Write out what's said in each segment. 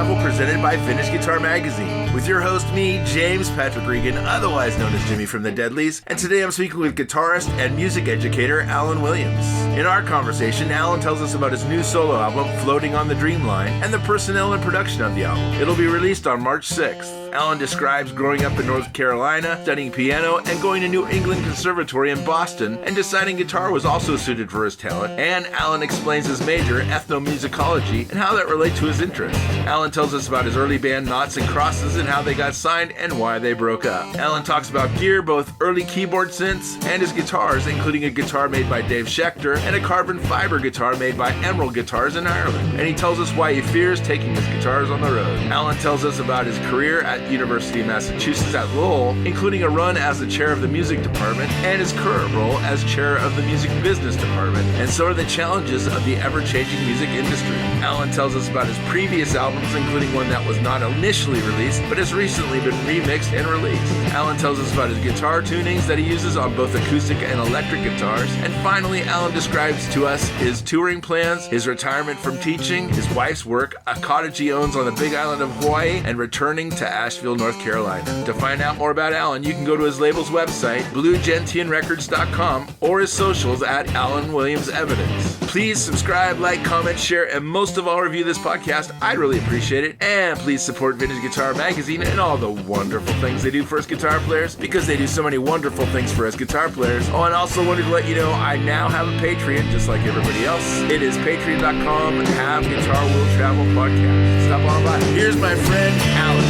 Travel presented by Vintage Guitar Magazine with your host, me, James Patrick Regan, otherwise known as Jimmy from the Deadlies, and today I'm speaking with guitarist and music educator Alan Williams. In our conversation, Alan tells us about his new solo album, Floating on the Dreamline, and the personnel and production of the album. It'll be released on March 6th. Alan describes growing up in North Carolina, studying piano, and going to New England Conservatory in Boston, and deciding guitar was also suited for his talent. And Alan explains his major, Ethnomusicology, and how that relates to his interests. Alan tells us about his early band Knots and Crosses and how they got signed and why they broke up. Alan talks about gear, both early keyboard synths and his guitars, including a guitar made by Dave Schecter and a carbon fiber guitar made by Emerald Guitars in Ireland. And he tells us why he fears taking his guitars on the road. Alan tells us about his career at University of Massachusetts at Lowell, including a run as the chair of the music department and his current role as chair of the music business department, and so are the challenges of the ever-changing music industry. Alan tells us about his previous albums, including one that was not initially released, but has recently been remixed and released. Alan tells us about his guitar tunings that he uses on both acoustic and electric guitars. And finally, Alan describes to us his touring plans, his retirement from teaching, his wife's work, a cottage he owns on the Big Island of Hawaii, and returning to Asheville, North Carolina. To find out more about Alan, you can go to his label's website, bluegentianrecords.com, or his socials at Alan Williams Evidence. Please subscribe, like, comment, share, and most of all, review this podcast. I'd really appreciate it. And please support Vintage Guitar Magazine and all the wonderful things they do for us guitar players, because they do so many wonderful things for us guitar players. Oh, and also wanted to let you know I now have a Patreon, just like everybody else. It is patreon.com, Have Guitar Will Travel Podcast. Stop on by. Here's my friend, Alan.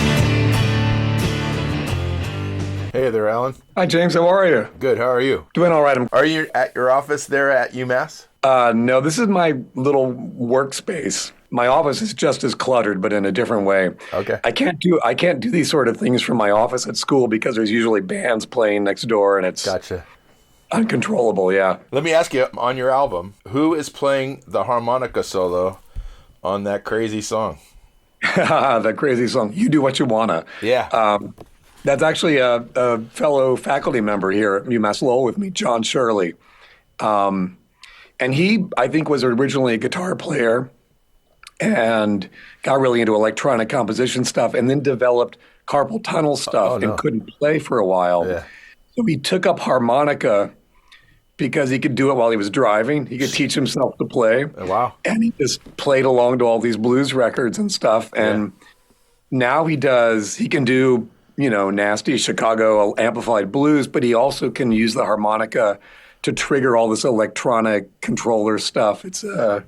Hey there, Alan. Hi, James. How are you? Good. How are you? Doing all right. Are you at your office there at UMass? No, this is my little workspace. My office is just as cluttered, but in a different way. Okay. I can't do these sort of things from my office at school because there's usually bands playing next door, and it's Gotcha. Uncontrollable. Yeah. Let me ask you, on your album, who is playing the harmonica solo on that crazy song? That crazy song. You Do What You Wanna. Yeah. That's actually a fellow faculty member here at UMass Lowell with me, John Shirley. And he, I think, was originally a guitar player and got really into electronic composition stuff and then developed carpal tunnel stuff and couldn't play for a while. Yeah. So he took up harmonica because he could do it while he was driving. He could teach himself to play. Oh, wow. And he just played along to all these blues records and stuff. And now he can do, nasty Chicago amplified blues, but he also can use the harmonica to trigger all this electronic controller stuff. It's an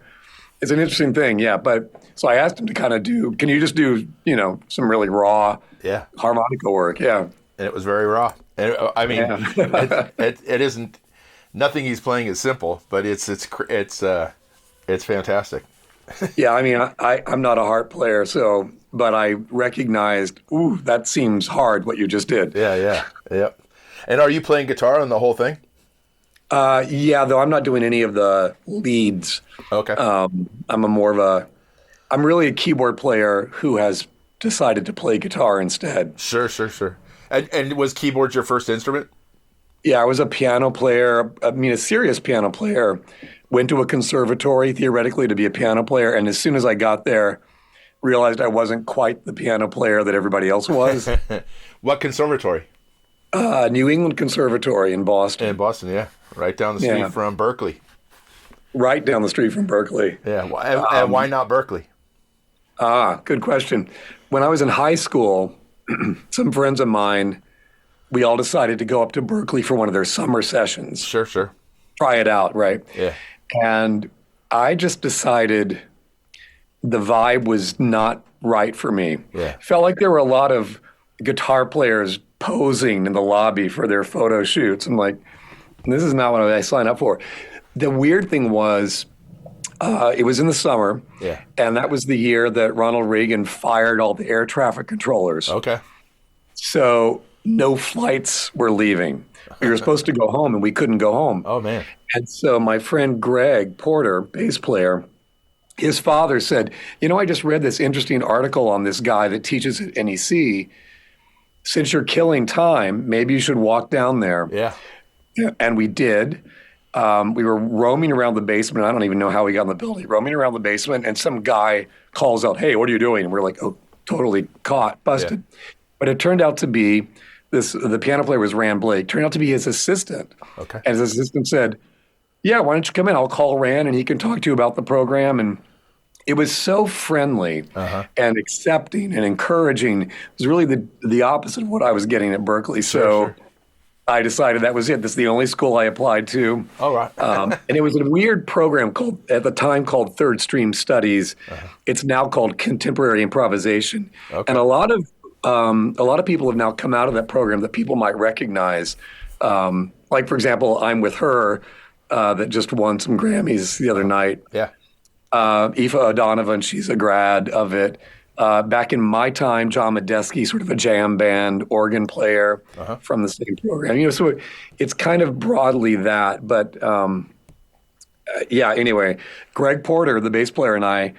interesting thing, yeah. But so I asked him to kind of can you just do, some really raw harmonica work? Yeah. And it was very raw. And I mean, it isn't. Nothing he's playing is simple, but it's fantastic. Yeah, I mean, I'm not a harp player, but I recognized, that seems hard what you just did. Yeah. And are you playing guitar on the whole thing? Yeah, though I'm not doing any of the leads. Okay. I'm really a keyboard player who has decided to play guitar instead. Sure. And was keyboard your first instrument? Yeah, I was a piano player, a serious piano player. Went to a conservatory, theoretically, to be a piano player. And as soon as I got there, realized I wasn't quite the piano player that everybody else was. What conservatory? New England Conservatory in Boston. In Boston, yeah. Right down the street from Berkeley. Right down the street from Berkeley. Yeah. And why not Berkeley? Good question. When I was in high school, some friends of mine, we all decided to go up to Berkeley for one of their summer sessions. Sure. Try it out, right? Yeah. And I just decided the vibe was not right for me. Yeah. Felt like there were a lot of guitar players posing in the lobby for their photo shoots. I'm like, this is not what I signed up for. The weird thing was, it was in the summer, and that was the year that Ronald Reagan fired all the air traffic controllers. Okay. So no flights were leaving. We were supposed to go home, and we couldn't go home. Oh, man. And so my friend Greg Porter, bass player, his father said, I just read this interesting article on this guy that teaches at NEC. Since you're killing time, maybe you should walk down there. Yeah. And we did. we were roaming around the basement. I don't even know how we got in the building. Roaming around the basement, and some guy calls out, "Hey, what are you doing?" And we're like, "Oh, totally caught, busted." Yeah. But it turned out to be the piano player was Rand Blake. Turned out to be his assistant. Okay. And his assistant said, "Yeah, why don't you come in? I'll call Rand, and he can talk to you about the program." And it was so friendly and accepting and encouraging. It was really the opposite of what I was getting at Berklee. Sure. I decided that was it. This is the only school I applied to. All right. And it was a weird program at the time called Third Stream Studies. It's now called Contemporary Improvisation. Okay. And a lot of people have now come out of that program that people might recognize. Like, for example, I'm With Her, that just won some Grammys the other night. Yeah. Aoife O'Donovan, she's a grad of it. Back in my time, John Medeski, sort of a jam band organ player from the same program. So it's kind of broadly that. But anyway, Greg Porter, the bass player, and I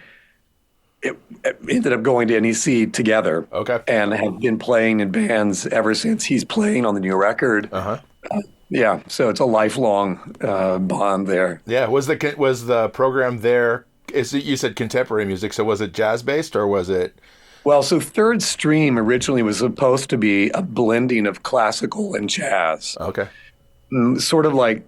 ended up going to NEC together. Okay. And have been playing in bands ever since. He's playing on the new record. So it's a lifelong bond there. Yeah. Was the program there? You said contemporary music, so was it jazz-based or was it? Well, so Third Stream originally was supposed to be a blending of classical and jazz. Okay. Sort of like,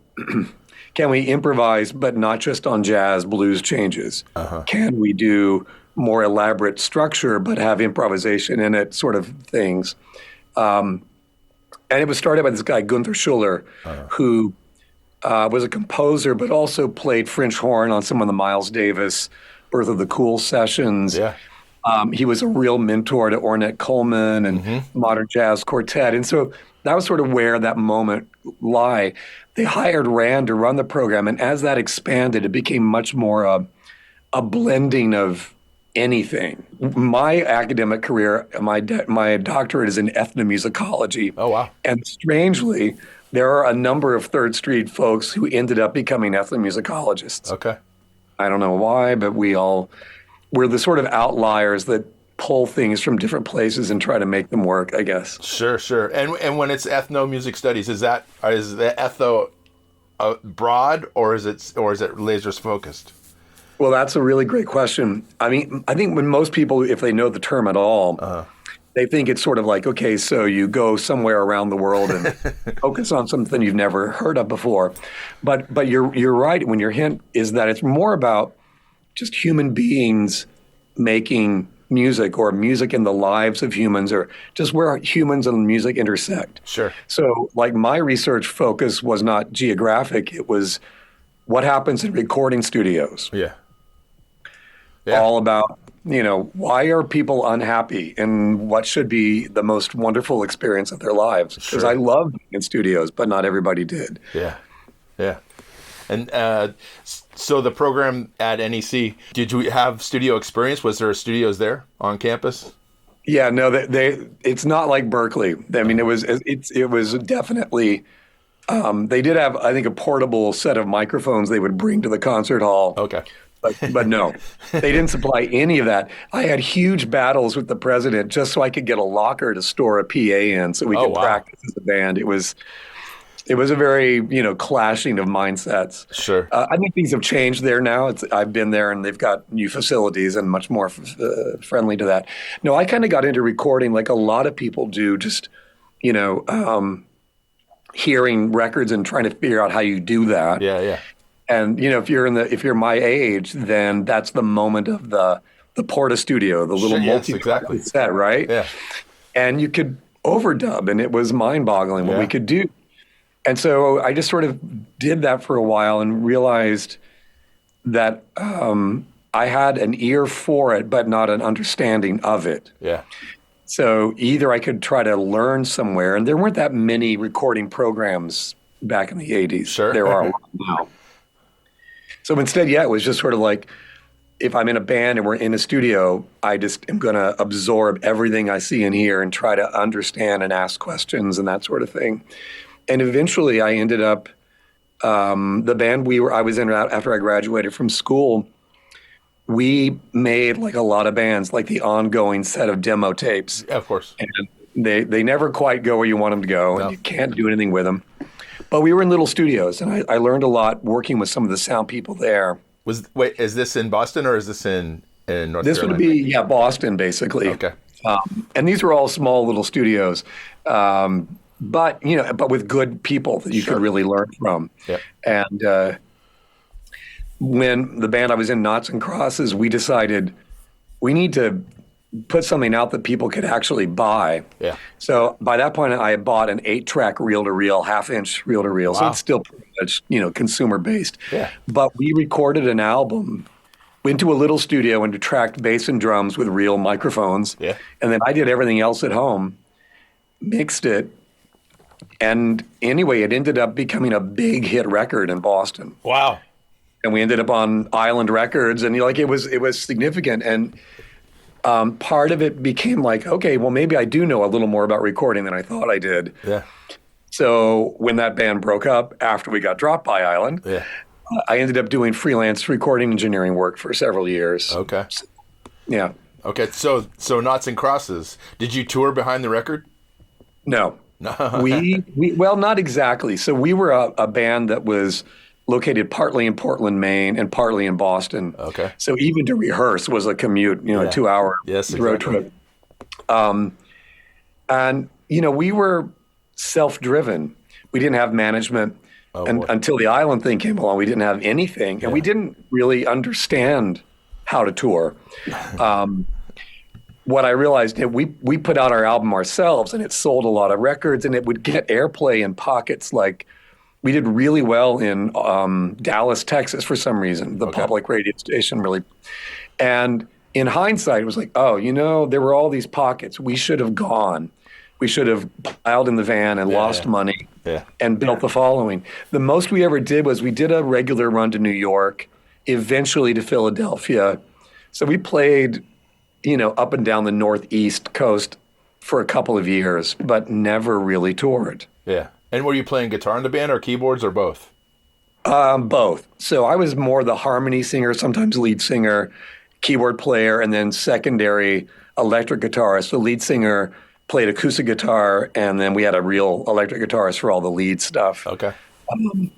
can we improvise, but not just on jazz, blues changes? Can we do more elaborate structure, but have improvisation in it, sort of things? And it was started by this guy, Gunther Schuller, who was a composer, but also played French horn on some of the Miles Davis, Birth of the Cool sessions. Yeah. He was a real mentor to Ornette Coleman and Modern Jazz Quartet. And so that was sort of where that moment lie. They hired Rand to run the program, and as that expanded, it became much more a blending of anything. My academic career, my doctorate is in ethnomusicology. Oh, wow. And strangely, there are a number of Third Street folks who ended up becoming ethnomusicologists. Okay. I don't know why, but we're the sort of outliers that pull things from different places and try to make them work, I guess. Sure. And when it's ethnomusic studies, is the ethno broad or is it laser focused? Well, that's a really great question. I mean, I think when most people, if they know the term at all, they think it's sort of like, okay, so you go somewhere around the world and focus on something you've never heard of before. But you're right when your hint is that it's more about just human beings making music or music in the lives of humans or just where humans and music intersect. Sure. So like my research focus was not geographic. It was what happens in recording studios. Yeah. All about, why are people unhappy and what should be the most wonderful experience of their lives? Because I loved being in studios, but not everybody did. Yeah. And so the program at NEC, did you have studio experience? Was there studios there on campus? Yeah, no, it's not like Berklee. I mean, it was definitely. They did have, I think, a portable set of microphones they would bring to the concert hall. Okay. But no, they didn't supply any of that. I had huge battles with the president just so I could get a locker to store a PA in so we could practice as a band. It was a very, clashing of mindsets. Sure. I think things have changed there now. I've been there and they've got new facilities and much more friendly to that. No, I kind of got into recording like a lot of people do, just, hearing records and trying to figure out how you do that. Yeah. And if you're my age, then that's the moment of the Porta Studio, the little multi-track set, right? Yeah. And you could overdub, and it was mind-boggling what we could do. And so I just sort of did that for a while and realized that I had an ear for it, but not an understanding of it. Yeah. So either I could try to learn somewhere, and there weren't that many recording programs back in the 80s. Sure. There are a lot now. So instead, it was just sort of like, if I'm in a band and we're in a studio, I just am going to absorb everything I see and hear and try to understand and ask questions and that sort of thing. And eventually I ended up, the band I was in after I graduated from school, we made like a lot of bands, like the ongoing set of demo tapes. Yeah, of course. And they never quite go where you want them to go, and you can't do anything with them. But we were in little studios, and I learned a lot working with some of the sound people there. Is this in Boston or is this in North This Carolina? would be, Boston, basically. Okay. And these were all small little studios, but with good people that you could really learn from. Yep. And when the band I was in, Knots and Crosses, we decided we need to put something out that people could actually buy. Yeah. So by that point, I had bought an 8-track reel-to-reel, half-inch reel-to-reel. Wow. So it's still pretty much, consumer-based. Yeah. But we recorded an album, went to a little studio and tracked bass and drums with real microphones. Yeah. And then I did everything else at home, mixed it. And anyway, it ended up becoming a big hit record in Boston. Wow. And we ended up on Island Records, and it was significant. And part of it became like, okay, well, maybe I do know a little more about recording than I thought I did. Yeah. So when that band broke up after we got dropped by Island, Yeah. I ended up doing freelance recording engineering work for several years. Okay. Yeah. Okay. So Knots and Crosses. Did you tour behind the record? No. we well, not exactly. So we were a band that was located partly in Portland, Maine, and partly in Boston. Okay. So even to rehearse was a commute, a 2-hour road trip. And we were self-driven. We didn't have management. Until the Island thing came along, we didn't have anything. And we didn't really understand how to tour. What I realized, we put out our album ourselves, and it sold a lot of records, and it would get airplay in pockets. Like, we did really well in Dallas, Texas, for some reason, the public radio station really. And in hindsight, it was like, there were all these pockets. We should have gone. We should have piled in the van and lost money and built the following. The most we ever did was we did a regular run to New York, eventually to Philadelphia. So we played, up and down the Northeast coast for a couple of years, but never really toured. Yeah. And were you playing guitar in the band or keyboards or both? Both. So I was more the harmony singer, sometimes lead singer, keyboard player, and then secondary electric guitarist. The lead singer played acoustic guitar, and then we had a real electric guitarist for all the lead stuff. Okay.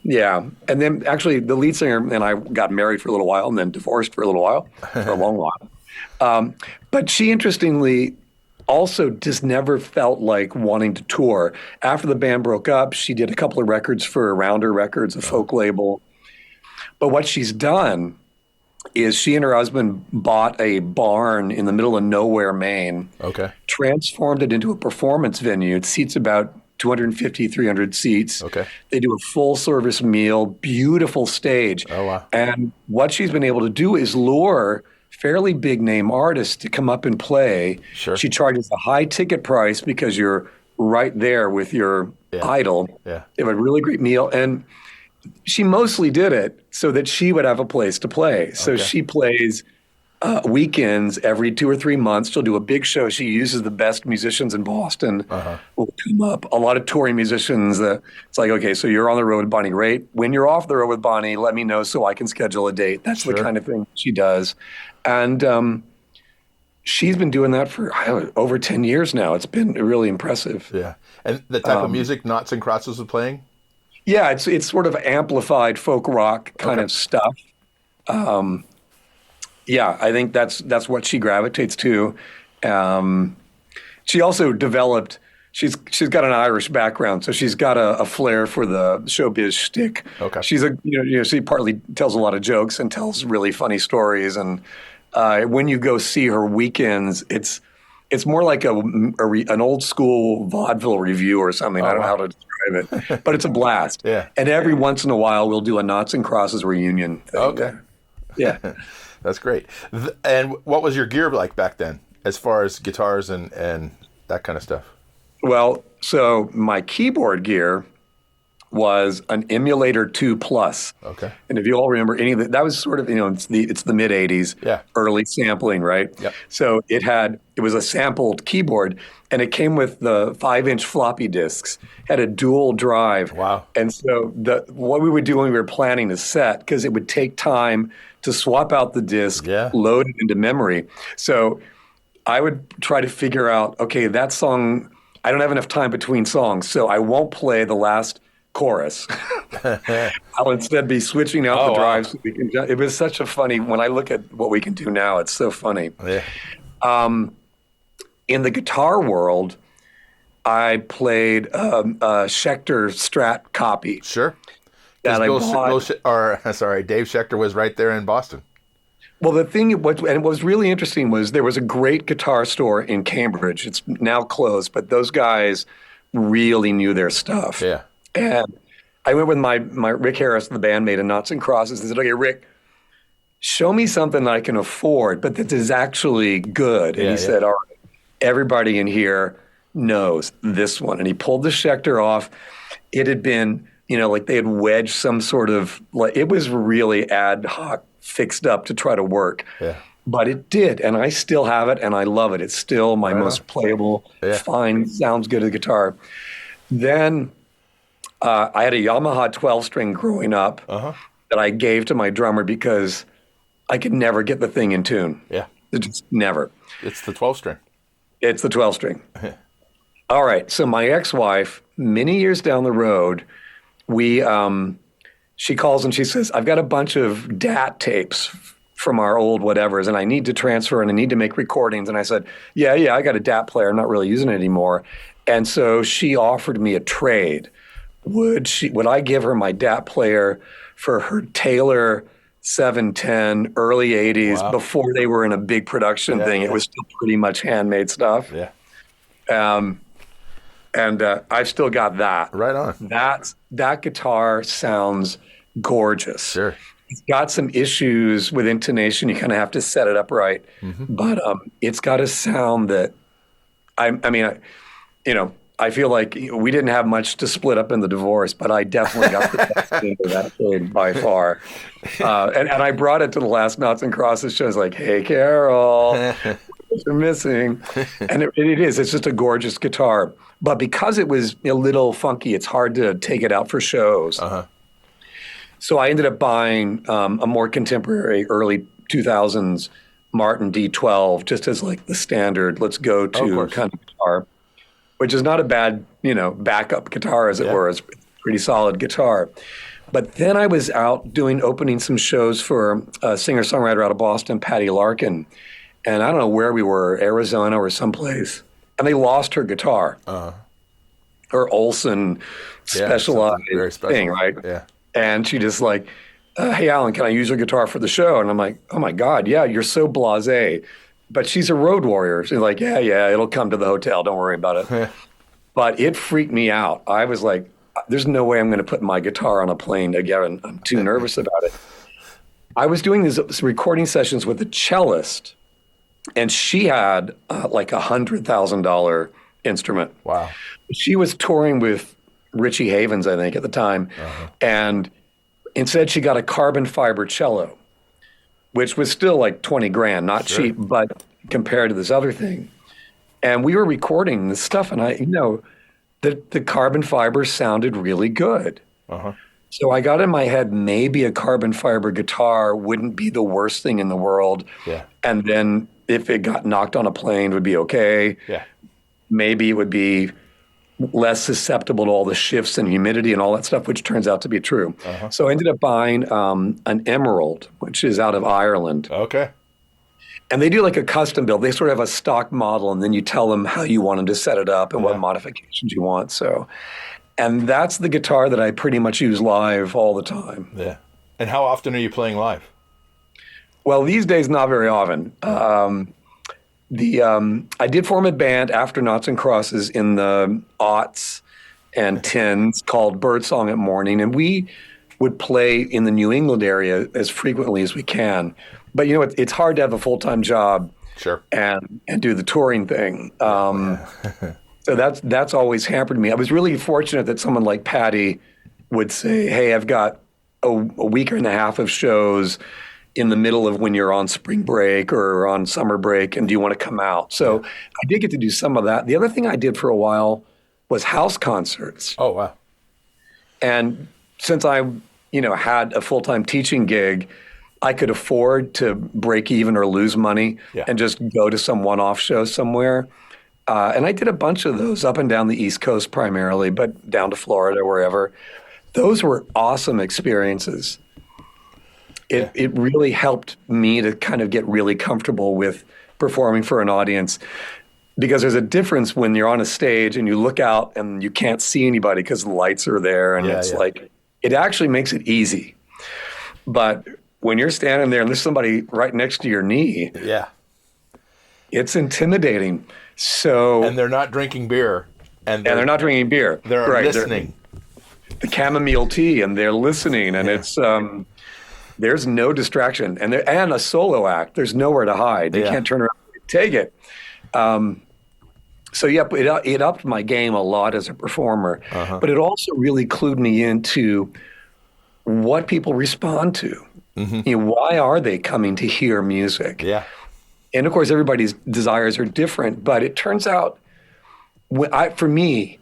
Yeah. And then actually the lead singer and I got married for a little while and then divorced for a little while, for a long while. But she interestingly also just never felt like wanting to tour. After the band broke up, she did a couple of records for Rounder Records, a folk label. But what she's done is she and her husband bought a barn in the middle of nowhere, Maine. Okay. Transformed it into a performance venue. It seats about 250, 300 seats. Okay. They do a full service meal, beautiful stage. Oh, wow. And what she's been able to do is lure fairly big name artists to come up and play. Sure. She charges a high ticket price because you're right there with your idol. Yeah. They have a really great meal. And she mostly did it so that she would have a place to play. So she plays weekends every 2 or 3 months. She'll do a big show. She uses the best musicians in Boston will come up. A lot of touring musicians. It's like, okay, so you're on the road with Bonnie. Great. When you're off the road with Bonnie, let me know so I can schedule a date. That's the kind of thing she does. And she's been doing that for over 10 years now. It's been really impressive. Yeah. And the type of music Knots and Crosses was playing? Yeah, it's sort of amplified folk rock kind of stuff. Yeah, I think that's what she gravitates to. She also developed. She's got an Irish background, so she's got a flair for the showbiz shtick. Okay. She's she partly tells a lot of jokes and tells really funny stories. And when you go see her weekends, it's more like an old school vaudeville review or something. I don't know how to describe it, but it's a blast. Yeah. And every once in a while, we'll do a Knots and Crosses reunion thing. Okay. Yeah. That's great. And what was your gear like back then, as far as guitars and that kind of stuff? Well, so my keyboard gear was an Emulator 2 Plus. Okay. And if you all remember any of that was sort of, it's the mid 80s, early sampling, right? Yep. So it was a sampled keyboard, and it came with the 5-inch floppy disks, had a dual drive. Wow. And so what we would do when we were planning a set, because it would take time to swap out the disc, load it into memory. So I would try to figure out, okay, that song, I don't have enough time between songs, so I won't play the last chorus. I'll instead be switching out the drives. So we can, it was such a funny, when I look at what we can do now, it's so funny. Yeah. In the guitar world, I played a Schecter Strat copy. Sure. That I bought. Dave Schecter was right there in Boston. Well, and what was really interesting was there was a great guitar store in Cambridge. It's now closed, but those guys really knew their stuff. Yeah. And I went with my Rick Harris, the bandmate in Knots and Crosses, and said, okay, Rick, show me something that I can afford, but that is actually good. And he said, all right, everybody in here knows this one. And he pulled the Schecter off. It had been, like they had wedged some sort of, it was really ad hoc fixed up to try to work. Yeah. But it did, and I still have it, and I love it. It's still my most playable, fine, sounds good as guitar. Then I had a Yamaha 12-string growing up that I gave to my drummer because I could never get the thing in tune. Yeah. Just never. It's the 12-string. It's the 12-string. All right, so my ex-wife, many years down the road, she calls and she says, I've got a bunch of DAT tapes from our old whatevers, and I need to transfer and I need to make recordings. And I said, yeah, I got a DAT player. I'm not really using it anymore. And so she offered me a trade. Would I give her my DAT player for her Taylor 710 early 80s before they were in a big production thing? It was still pretty much handmade stuff. Yeah. And I've still got that. Right on. That guitar sounds gorgeous. Sure. It's got some issues with intonation. You kind of have to set it up right. Mm-hmm. But it's got a sound that, I feel like we didn't have much to split up in the divorce, but I definitely got the best thing of that thing by far. And I brought it to the last Knots and Crosses show. I was like, hey, Carol, what you're missing. And it is. It's just a gorgeous guitar. But because it was a little funky, it's hard to take it out for shows. Uh-huh. So I ended up buying a more contemporary, early 2000s Martin D12, just as like the standard, let's go to kind of guitar, which is not a bad, backup guitar, as it were. It's a pretty solid guitar. But then I was out opening some shows for a singer-songwriter out of Boston, Patty Larkin. And I don't know where we were, Arizona or someplace. And they lost her guitar. Her Olson specialized thing, right? Yeah. And she just like, hey, Alan, can I use your guitar for the show? And I'm like, oh, my God, yeah, you're so blasé. But she's a road warrior. She's like, yeah, it'll come to the hotel. Don't worry about it. But it freaked me out. I was like, there's no way I'm going to put my guitar on a plane again. I'm too nervous about it. I was doing these recording sessions with a cellist, and she had like $100,000 instrument. Wow. She was touring with Richie Havens, I think, at the time. And instead she got a carbon fiber cello, which was still like 20 grand, not cheap, but compared to this other thing. And we were recording this stuff, and the carbon fiber sounded really good. So I got in my head, maybe a carbon fiber guitar wouldn't be the worst thing in the world. Yeah. And then if it got knocked on a plane, it would be okay. Yeah. Maybe it would be less susceptible to all the shifts and humidity and all that stuff, which turns out to be true. So I ended up buying an Emerald, which is out of Ireland. Okay. And they do like a custom build. They sort of have a stock model, and then you tell them how you want them to set it up and what modifications you want. And that's the guitar that I pretty much use live all the time. Yeah. And how often are you playing live? Well, these days, not very often. I did form a band after Knots and Crosses in the aughts and tens called Birdsong at Morning, and we would play in the New England area as frequently as we can. But it's hard to have a full-time job and do the touring thing. So that's always hampered me. I was really fortunate that someone like Patty would say, hey, I've got a week and a half of shows in the middle of when you're on spring break or on summer break, and do you want to come out? So I did get to do some of that. The other thing I did for a while was house concerts. Oh, wow. And since I, had a full-time teaching gig, I could afford to break even or lose money and just go to some one-off show somewhere. And I did a bunch of those up and down the East Coast primarily, but down to Florida, wherever. those were awesome experiences. It really helped me to kind of get really comfortable with performing for an audience, because there's a difference when you're on a stage and you look out and you can't see anybody because the lights are there, and like, it actually makes it easy. But when you're standing there and there's somebody right next to your knee, it's intimidating. So, and they're not drinking beer. And they're not drinking beer. They're listening. The chamomile tea, and they're listening, and it's there's no distraction, and a solo act. There's nowhere to hide. They can't turn around and take it. So it upped my game a lot as a performer, but it also really clued me into what people respond to. You know, why are they coming to hear music? And of course, everybody's desires are different, but it turns out, for me,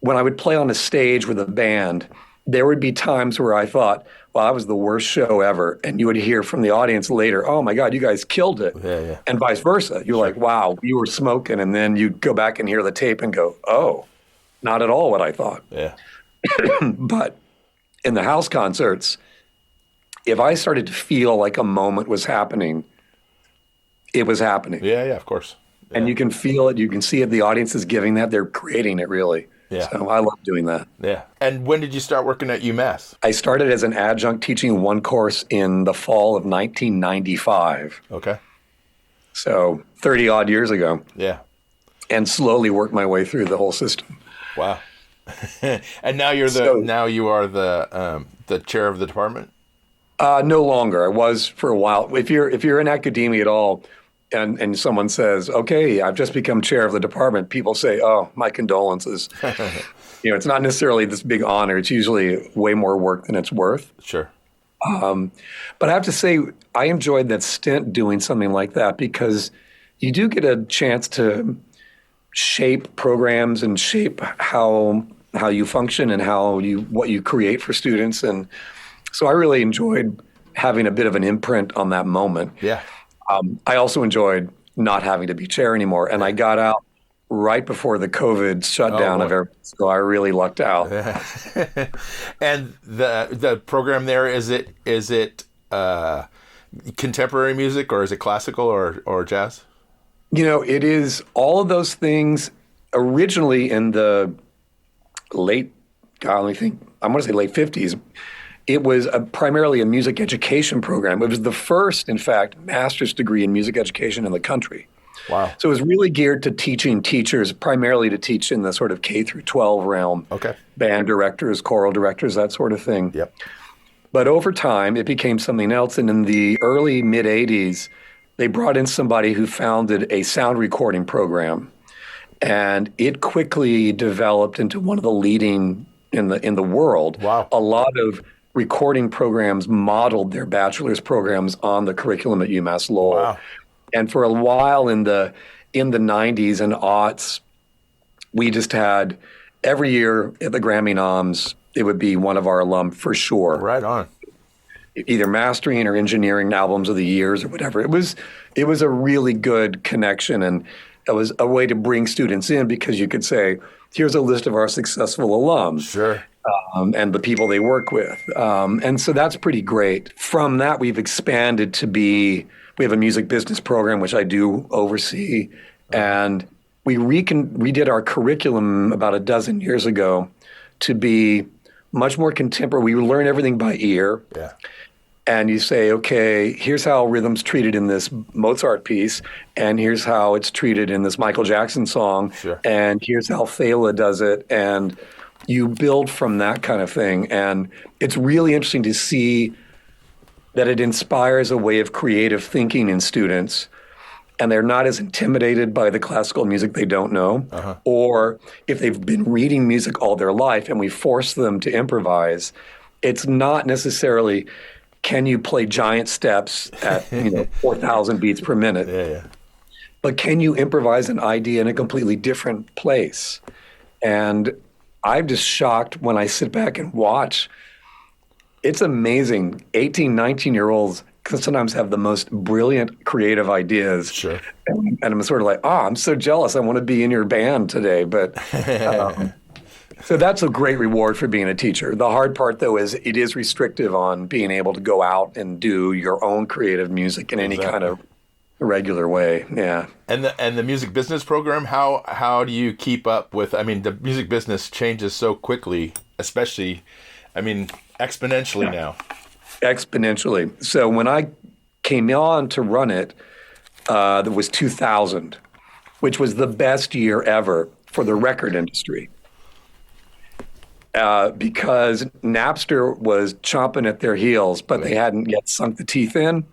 when I would play on a stage with a band, there would be times where I thought, well, that was the worst show ever. And you would hear from the audience later, oh my God, you guys killed it. And vice versa. You're like, wow, you were smoking. And then you go back and hear the tape and go, oh, not at all what I thought. But in the house concerts, if I started to feel like a moment was happening, it was happening. Of course. And you can feel it. You can see it. The audience is giving that. They're creating it, really. So I love doing that. And when did you start working at UMass? I started as an adjunct teaching one course in the fall of 1995. Okay. So 30 odd years ago. And slowly worked my way through the whole system. Wow. And now you are the chair of the department? No longer. I was for a while. If you're in academia at all, and someone says, okay, I've just become chair of the department, people say, oh, my condolences. You know, it's not necessarily this big honor. It's usually way more work than it's worth. Sure. But I have to say, I enjoyed that stint doing something like that, because you do get a chance to shape programs and shape how you function and what you create for students. And so I really enjoyed having a bit of an imprint on that moment. I also enjoyed not having to be chair anymore, and I got out right before the COVID shutdown of everything, so I really lucked out. And the program there, is it contemporary music, or is it classical or jazz? You know, it is all of those things. Originally in the late 50s, it was primarily a music education program. It was the first, in fact, master's degree in music education in the country. Wow. So it was really geared to teaching teachers, primarily to teach in the sort of K through 12 realm. Band directors, choral directors, that sort of thing. But over time, it became something else. And in the early, mid-'80s, they brought in somebody who founded a sound recording program. And it quickly developed into one of the leading in the world. A lot of recording programs modeled their bachelor's programs on the curriculum at UMass Lowell. And for a while in the 90s and aughts, we just had every year at the Grammy noms, it would be one of our alum for sure. Right on. Either mastering or engineering albums of the years or whatever. It was a really good connection, and it was a way to bring students in, because you could say, here's a list of our successful alums. And the people they work with. And so that's pretty great. From that, we've expanded to we have a music business program, which I do oversee. And we redid our curriculum about a dozen years ago to be much more contemporary. We learn everything by ear. And you say, okay, here's how rhythm's treated in this Mozart piece, and here's how it's treated in this Michael Jackson song, and here's how Fela does it. And you build from that kind of thing. And it's really interesting to see that it inspires a way of creative thinking in students, and they're not as intimidated by the classical music they don't know. Or if they've been reading music all their life and we force them to improvise, it's not necessarily, can you play giant steps at 4,000 beats per minute? But can you improvise an idea in a completely different place? And I'm just shocked when I sit back and watch. It's amazing. 18, 19-year-olds sometimes have the most brilliant creative ideas. And I'm sort of like, I'm so jealous. I want to be in your band today. But So that's a great reward for being a teacher. The hard part, though, is it is restrictive on being able to go out and do your own creative music in any kind of regular way. Yeah. And the music business program, how do you keep up with? I mean, the music business changes so quickly, especially, I mean, exponentially now. Exponentially. So when I came on to run it, that was 2000, which was the best year ever for the record industry. Because Napster was chomping at their heels, but they hadn't yet sunk the teeth in.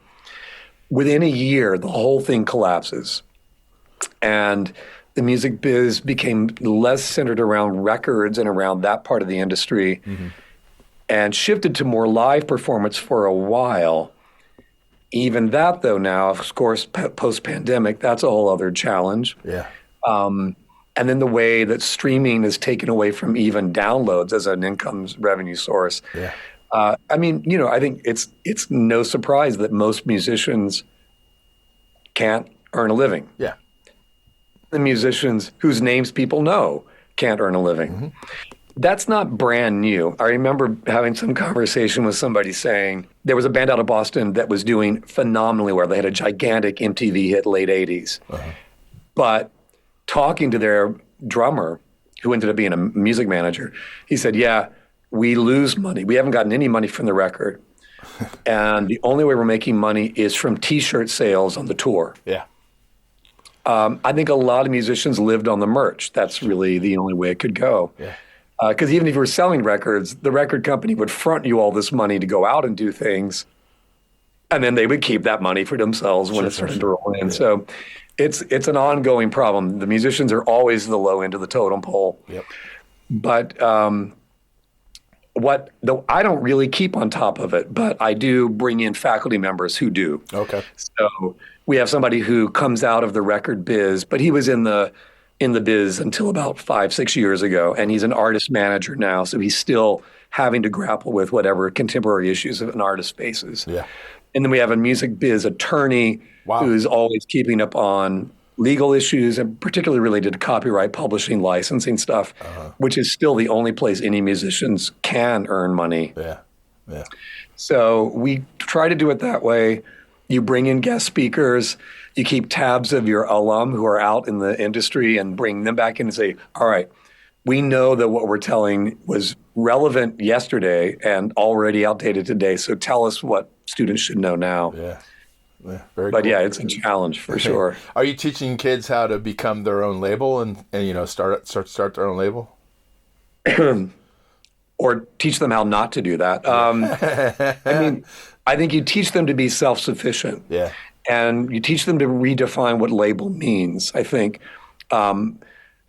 Within a year, the whole thing collapses. And the music biz became less centered around records and around that part of the industry, and shifted to more live performance for a while. Even that, though, now, of course, post-pandemic, that's a whole other challenge. Yeah. And then the way that streaming is taken away from even downloads as an income revenue source. Yeah. I mean, I think it's no surprise that most musicians can't earn a living. Yeah. The musicians whose names people know can't earn a living. That's not brand new. I remember having some conversation with somebody saying there was a band out of Boston that was doing phenomenally well. They had a gigantic MTV hit late 80s. But talking to their drummer, who ended up being a music manager, he said, yeah, we lose money. We haven't gotten any money from the record. And the only way we're making money is from T-shirt sales on the tour. Yeah. I think a lot of musicians lived on the merch. That's really the only way it could go. Yeah. Because even if you were selling records, the record company would front you all this money to go out and do things. And then they would keep that money for themselves when it started to roll in. Yeah. So it's an ongoing problem. The musicians are always the low end of the totem pole. Yep. But though I don't really keep on top of it, but I do bring in faculty members who do. Okay. So we have somebody who comes out of the record biz, but he was in the biz until about 5-6 years ago, and he's an artist manager now, so he's still having to grapple with whatever contemporary issues an artist faces. Yeah. And then we have a music biz attorney who's always keeping up on legal issues, and particularly related to copyright, publishing, licensing stuff, which is still the only place any musicians can earn money. Yeah, yeah. So we try to do it that way. You bring in guest speakers. You keep tabs of your alum who are out in the industry and bring them back in and say, all right, we know that what we're telling was relevant yesterday and already outdated today, so tell us what students should know now. Yeah. Yeah, very but cool. Yeah, it's a challenge for sure. Are you teaching kids how to become their own label and start their own label? Or teach them how not to do that? I mean, I think you teach them to be self-sufficient. Yeah. And you teach them to redefine what label means. I think when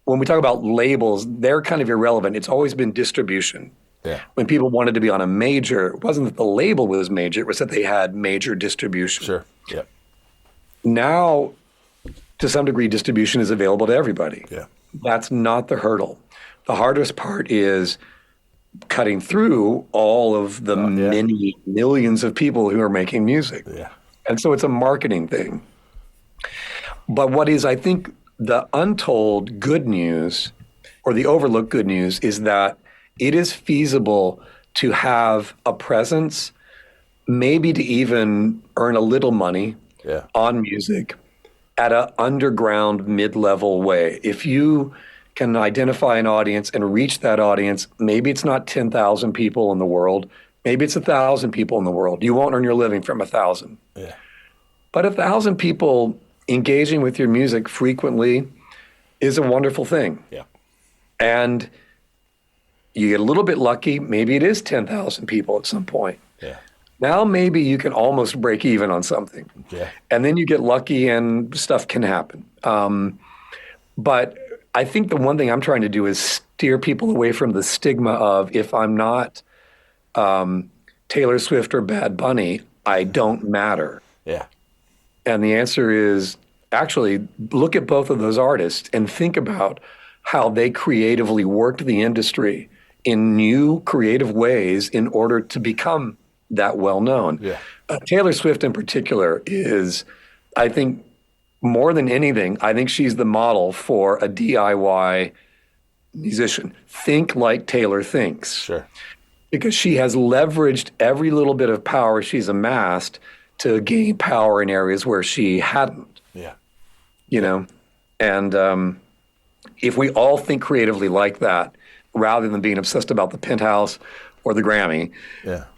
we talk about labels, they're kind of irrelevant. It's always been distribution. Yeah. When people wanted to be on a major, it wasn't that the label was major, it was that they had major distribution. Sure. Yeah. Now, to some degree, distribution is available to everybody. Yeah. That's not the hurdle. The hardest part is cutting through all of the many millions of people who are making music. Yeah. And so it's a marketing thing. But what is, I think, the untold good news, or the overlooked good news, is that it is feasible to have a presence, maybe to even earn a little money on music at an underground mid-level way. If you can identify an audience and reach that audience, maybe it's not 10,000 people in the world, maybe it's 1,000 people in the world. You won't earn your living from 1,000. Yeah. But 1,000 people engaging with your music frequently is a wonderful thing. Yeah. And you get a little bit lucky, maybe it is 10,000 people at some point. Yeah. Now maybe you can almost break even on something. Yeah. And then you get lucky and stuff can happen. But I think the one thing I'm trying to do is steer people away from the stigma of, if I'm not Taylor Swift or Bad Bunny, I don't matter. Yeah. And the answer is, actually, look at both of those artists and think about how they creatively worked the industry in new creative ways in order to become that well-known. Yeah. Taylor Swift in particular is, I think, more than anything, I think she's the model for a DIY musician. Think like Taylor thinks. Sure. Because she has leveraged every little bit of power she's amassed to gain power in areas where she hadn't. Yeah. You know? And if we all think creatively like that, rather than being obsessed about the penthouse or the Grammy,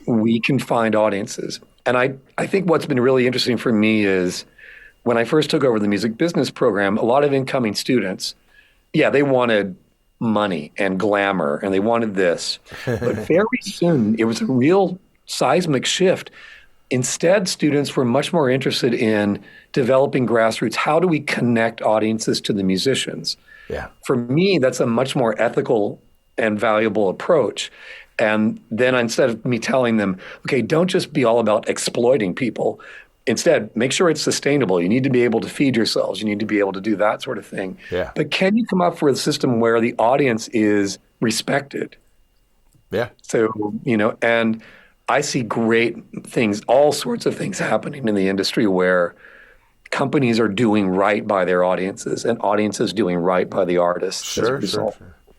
we can find audiences. And I think what's been really interesting for me is when I first took over the music business program, a lot of incoming students, they wanted money and glamour and they wanted this. But very soon, it was a real seismic shift. Instead, students were much more interested in developing grassroots. How do we connect audiences to the musicians? Yeah. For me, that's a much more ethical and valuable approach. And then instead of me telling them, okay, don't just be all about exploiting people. Instead, make sure it's sustainable. You need to be able to feed yourselves. You need to be able to do that sort of thing. Yeah. But can you come up with a system where the audience is respected? Yeah. So, and I see great things, all sorts of things happening in the industry where companies are doing right by their audiences and audiences doing right by the artists. Sure.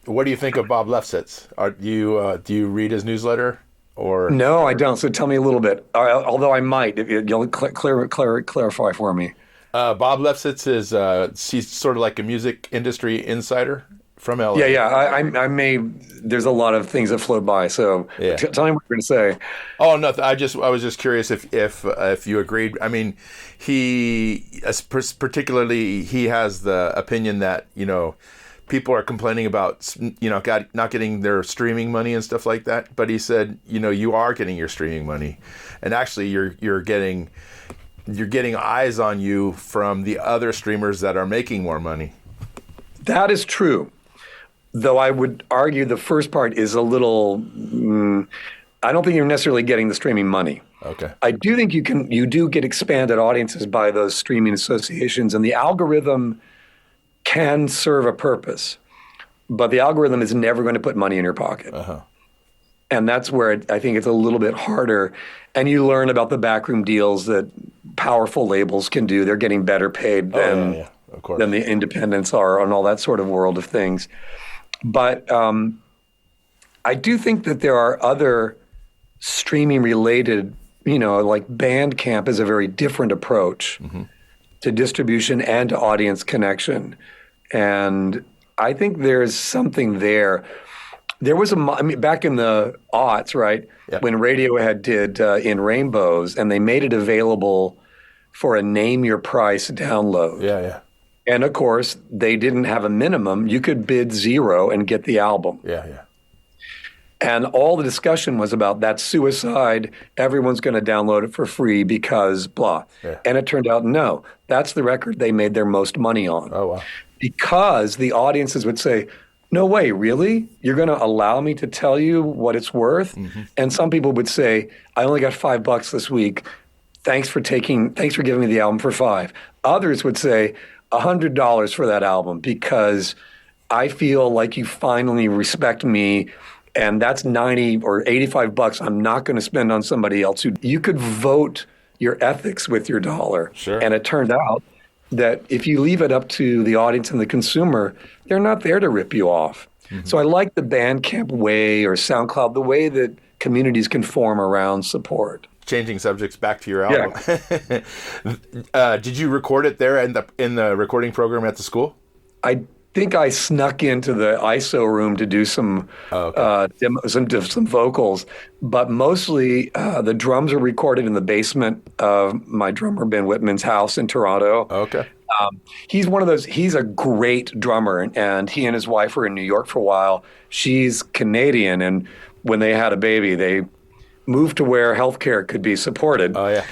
What do you think of Bob Lefsetz? Do you read his newsletter? Or no, I don't. So tell me a little bit. Although I might, if you'll clarify for me. Bob Lefsetz is he's sort of like a music industry insider from LA. Yeah. I may. There's a lot of things that float by. So tell me what you're going to say. Oh no, I was just curious if you agreed. I mean, he particularly he has the opinion that people are complaining about, not getting their streaming money and stuff like that. But he said, you are getting your streaming money, and actually you're getting eyes on you from the other streamers that are making more money. That is true, though I would argue the first part is a little. I don't think you're necessarily getting the streaming money. Okay. I do think you do get expanded audiences by those streaming associations, and the algorithm can serve a purpose, but the algorithm is never going to put money in your pocket. Uh-huh. And that's where I think it's a little bit harder. And you learn about the backroom deals that powerful labels can do. They're getting better paid than the independents are and all that sort of world of things. But I do think that there are other streaming related, like Bandcamp is a very different approach to distribution and to audience connection. And I think there's something there. There was back in the aughts, right, when Radiohead did In Rainbows, and they made it available for a name your price download. Yeah. And of course, they didn't have a minimum. You could bid $0 and get the album. Yeah. And all the discussion was about that's suicide. Everyone's going to download it for free because blah. Yeah. And it turned out, no, that's the record they made their most money on. Oh, wow. Because the audiences would say, no way, really? You're going to allow me to tell you what it's worth? Mm-hmm. And some people would say, I only got $5 this week. Thanks for giving me the album for $5. Others would say $100 for that album because I feel like you finally respect me. And that's $90 or $85 I'm not going to spend on somebody else. You could vote your ethics with your dollar. Sure. And it turned out that if you leave it up to the audience and the consumer, they're not there to rip you off. Mm-hmm. So I like the Bandcamp way or SoundCloud, the way that communities can form around support. Changing subjects, back to your album. Yeah. Did you record it there in the recording program at the school? I think I snuck into the ISO room to do some some vocals, but mostly the drums are recorded in the basement of my drummer Ben Whitman's house in Toronto. Okay. He's one of those. He's a great drummer, and he and his wife were in New York for a while. She's Canadian, and when they had a baby, they moved to where healthcare could be supported. Oh yeah.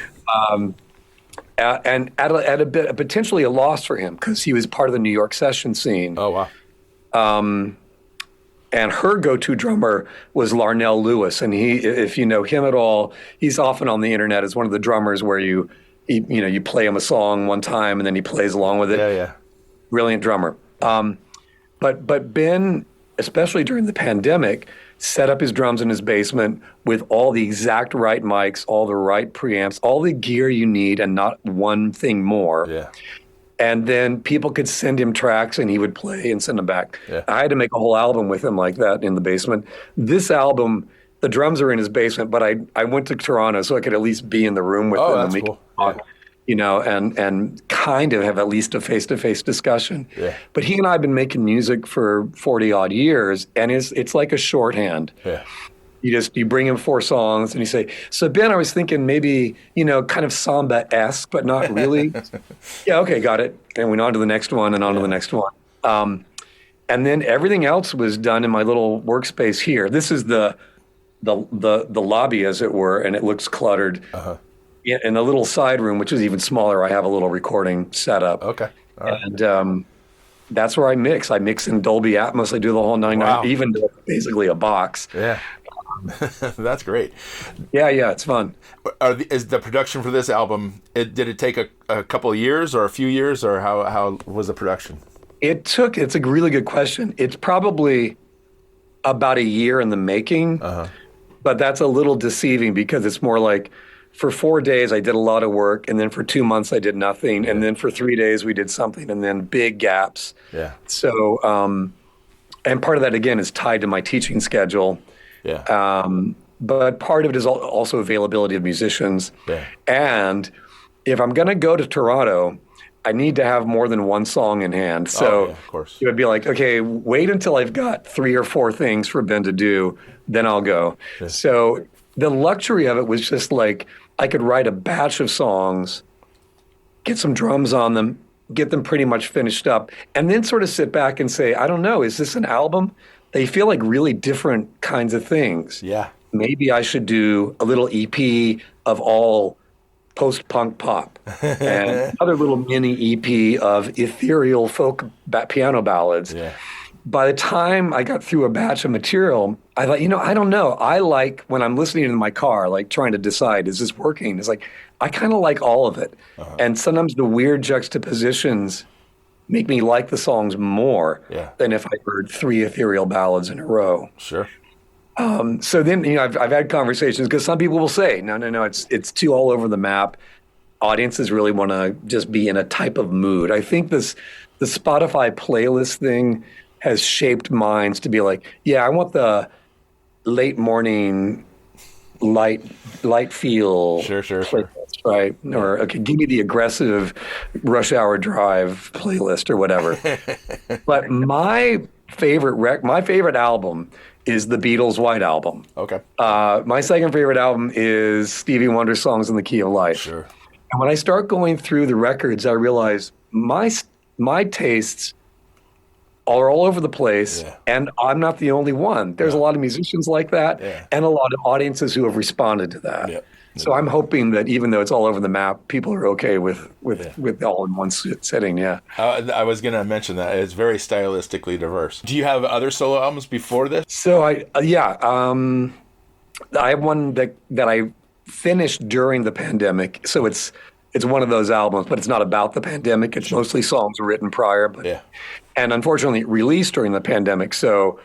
And at a bit potentially a loss for him because he was part of the New York session scene. Oh wow! And her go-to drummer was Larnell Lewis, and if you know him at all, he's often on the internet as one of the drummers where you play him a song one time and then he plays along with it. Yeah. Brilliant drummer. But Ben, especially during the pandemic, set up his drums in his basement with all the exact right mics, all the right preamps, all the gear you need and not one thing more. Yeah. And then people could send him tracks and he would play and send them back. Yeah. I had to make a whole album with him like that in the basement. This album, the drums are in his basement, but I went to Toronto so I could at least be in the room with him that's and we cool. could talk, and kind of have at least a face-to-face discussion. Yeah. But he and I have been making music for 40 odd years, and it's like a shorthand. Yeah. You bring him 4 songs and you say, so Ben, I was thinking maybe, kind of samba-esque, but not really. Yeah, okay, got it. And went on to the next one and on to the next one. And then everything else was done in my little workspace here. This is the lobby, as it were, and it looks cluttered. Uh-huh. In a little side room, which is even smaller, I have a little recording setup. Okay. All right. And that's where I mix. I mix in Dolby Atmos. I do the whole 9, even though it's basically a box. Yeah. That's great. Yeah, it's fun. Is the production for this album, did it take a couple of years or a few years, or how was the production? It's a really good question. It's probably about a year in the making, but that's a little deceiving because it's more like for 4 days I did a lot of work, and then for 2 months I did nothing, and then for 3 days we did something, and then big gaps. Yeah. So, and part of that again is tied to my teaching schedule. Yeah. But part of it is also availability of musicians. Yeah. And if I'm going to go to Toronto, I need to have more than one song in hand. So of course. it would be like, okay, wait until I've got 3 or 4 things for Ben to do, then I'll go. Yeah. So the luxury of it was just like I could write a batch of songs, get some drums on them, get them pretty much finished up, and then sort of sit back and say, I don't know, is this an album? They feel like really different kinds of things. Yeah. Maybe I should do a little EP of all post-punk pop and another little mini EP of ethereal folk piano ballads. Yeah. By the time I got through a batch of material, I thought, I don't know. I like when I'm listening in my car, like trying to decide, is this working? It's like, I kind of like all of it. And sometimes the weird juxtapositions make me like the songs more than if I heard 3 ethereal ballads in a row. Sure. So then, I've had conversations because some people will say, no, it's too all over the map. Audiences really want to just be in a type of mood. I think the Spotify playlist thing has shaped minds to be like, I want the late morning light feel. Sure. Playlist, right? Or okay, give me the aggressive rush hour drive playlist or whatever. But my favorite album is the Beatles' White Album. Okay. My second favorite album is Stevie Wonder's Songs in the Key of Life. Sure. And when I start going through the records, I realize my tastes are all over the place, and I'm not the only one. There's a lot of musicians like that, and a lot of audiences who have responded to that. Yeah. So I'm hoping that even though it's all over the map, people are okay with all in one sitting. Yeah. I was going to mention that it's very stylistically diverse. Do you have other solo albums before this? So I have one that I finished during the pandemic. So it's one of those albums, but it's not about the pandemic. It's mostly songs written prior. But, and unfortunately released during the pandemic. So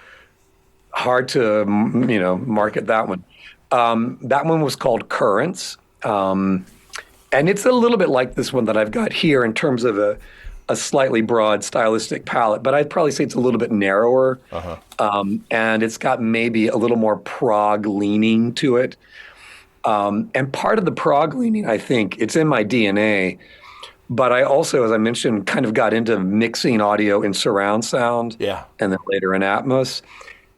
hard to market that one. That one was called Currents. And it's a little bit like this one that I've got here in terms of a slightly broad stylistic palette, but I'd probably say it's a little bit narrower. And it's got maybe a little more prog leaning to it. And part of the prog leaning, I think, it's in my DNA, but I also, as I mentioned, kind of got into mixing audio in surround sound and then later in Atmos.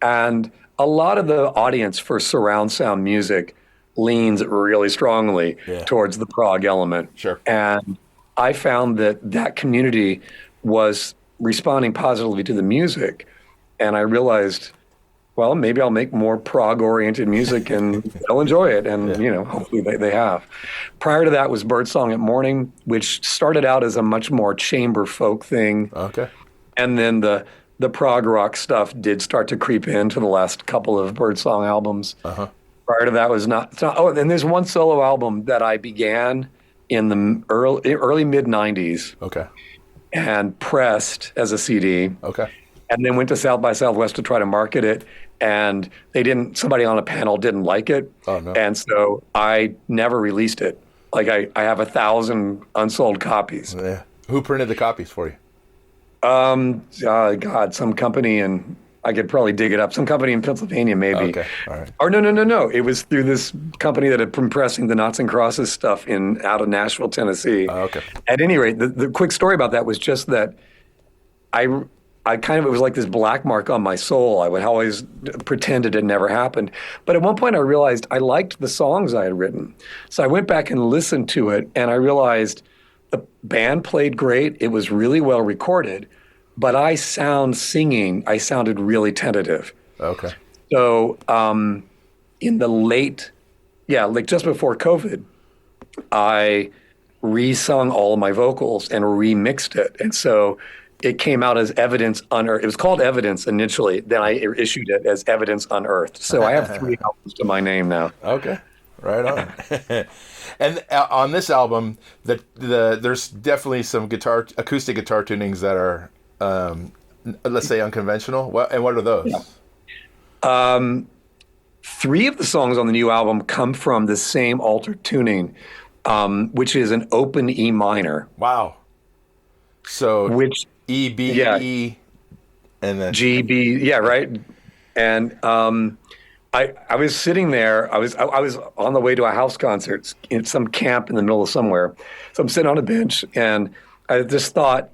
And a lot of the audience for surround sound music leans really strongly towards the prog element. Sure. And I found that community was responding positively to the music. And I realized, well, maybe I'll make more prog-oriented music and they'll enjoy it. And, hopefully they have. Prior to that was Birdsong at Morning, which started out as a much more chamber folk thing. Okay. And then the prog rock stuff did start to creep into the last couple of Birdsong albums. Prior to that was not. Oh, and there's one solo album that I began in the early mid-'90s. Okay. And pressed as a CD. Okay. And then went to South by Southwest to try to market it, and somebody on a panel didn't like it. Oh, no. And so I never released it. Like I have 1,000 unsold copies. Yeah. Who printed the copies for you? God, some company in, I could probably dig it up. Some company in Pennsylvania, maybe. Okay, all right. Or no. It was through this company that had been pressing the Knots and Crosses stuff out of Nashville, Tennessee. Okay. At any rate, the quick story about that was just that I kind of, it was like this black mark on my soul. I would always pretend it had never happened. But at one point I realized I liked the songs I had written. So I went back and listened to it, and I realized the band played great. It was really well recorded, but I sounded really tentative. Okay. So in the late, like just before COVID, I re-sung all of my vocals and remixed it. And so it came out as Evidence Unearthed. It was called Evidence initially. Then I issued it as Evidence Unearthed. So I have 3 albums to my name now. Okay, right on. And on this album, there's definitely some acoustic guitar tunings that are, let's say, unconventional. And what are those? Yeah. 3 of the songs on the new album come from the same altered tuning, which is an open E minor. Wow. So which E, B, E, and then G, B, right. And I was sitting there. I was on the way to a house concert in some camp in the middle of somewhere. So I'm sitting on a bench, and I just thought,